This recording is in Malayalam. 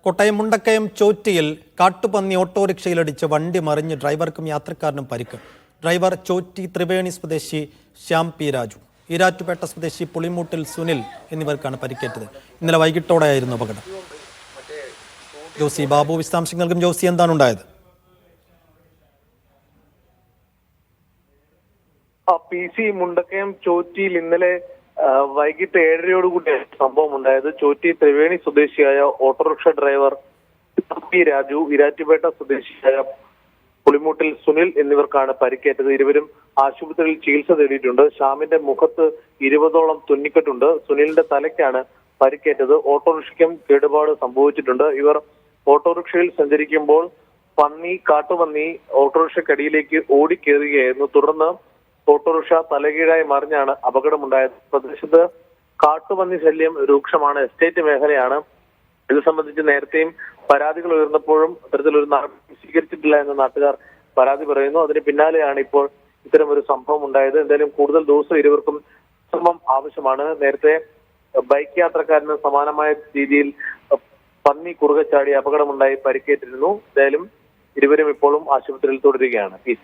കോട്ടയം മുണ്ടക്കയം ചോറ്റിയിൽ കാട്ടുപന്നി ഓട്ടോറിക്ഷയിലടിച്ച് വണ്ടി മറിഞ്ഞ് ഡ്രൈവർക്കും യാത്രക്കാരനും പരിക്ക്. ഡ്രൈവർ ചോറ്റി ത്രിവേണി സ്വദേശി ശ്യാം പി രാജു, ഈരാറ്റുപേട്ട സ്വദേശി പുളിമൂട്ടിൽ സുനിൽ എന്നിവർക്കാണ് പരിക്കേറ്റത്. ഇന്നലെ വൈകിട്ടോടെയായിരുന്നു അപകടം. ജോസി ബാബു വിശദാംശങ്ങൾക്കും. ജോസി, എന്താണ് ഉണ്ടായത്? PC മുണ്ടക്കയം ചോറ്റിയിൽ ഇന്നലെ വൈകിട്ട് 7:30 സംഭവം ഉണ്ടായത്. ചോറ്റി ത്രിവേണി സ്വദേശിയായ autorickshaw driver P Raju, Erattupetta സ്വദേശിയായ പുളിമൂട്ടിൽ സുനിൽ എന്നിവർക്കാണ് പരിക്കേറ്റത്. ഇരുവരും ആശുപത്രിയിൽ ചികിത്സ തേടിയിട്ടുണ്ട്. ശ്യാമിന്റെ മുഖത്ത് 20ഓളം തുന്നിക്കെട്ടുണ്ട്. സുനിലിന്റെ തലയ്ക്കാണ് പരിക്കേറ്റത്. ഓട്ടോറിക്ഷയ്ക്കും കേടുപാട് സംഭവിച്ചിട്ടുണ്ട്. ഇവർ ഓട്ടോറിക്ഷയിൽ സഞ്ചരിക്കുമ്പോൾ കാട്ടുപന്നി ഓട്ടോറിക്ഷക്കടിയിലേക്ക് ഓടിക്കേറുകയായിരുന്നു. തുടർന്ന് ഓട്ടോറിക്ഷ തലകീഴായി മറിഞ്ഞാണ് അപകടമുണ്ടായത്. പ്രദേശത്ത് കാട്ടുപന്നി ശല്യം രൂക്ഷമാണ്. എസ്റ്റേറ്റ് മേഖലയാണ്. ഇത് സംബന്ധിച്ച് നേരത്തെയും പരാതികൾ ഉയർന്നപ്പോഴും അത്തരത്തിലൊരു നടപടി സ്വീകരിച്ചിട്ടില്ല എന്ന് നാട്ടുകാർ പരാതി പറയുന്നു. അതിന് പിന്നാലെയാണ് ഇപ്പോൾ ഇത്തരമൊരു സംഭവം ഉണ്ടായത്. എന്തായാലും കൂടുതൽ ദിവസം ഇരുവർക്കും ശ്രമം ആവശ്യമാണ്. നേരത്തെ ബൈക്ക് യാത്രക്കാരന് സമാനമായ രീതിയിൽ പന്നി കുറുകെ ചാടി അപകടമുണ്ടായി പരിക്കേറ്റിരുന്നു. എന്തായാലും ഇരുവരും ഇപ്പോഴും ആശുപത്രിയിൽ തുടരുകയാണ്. PC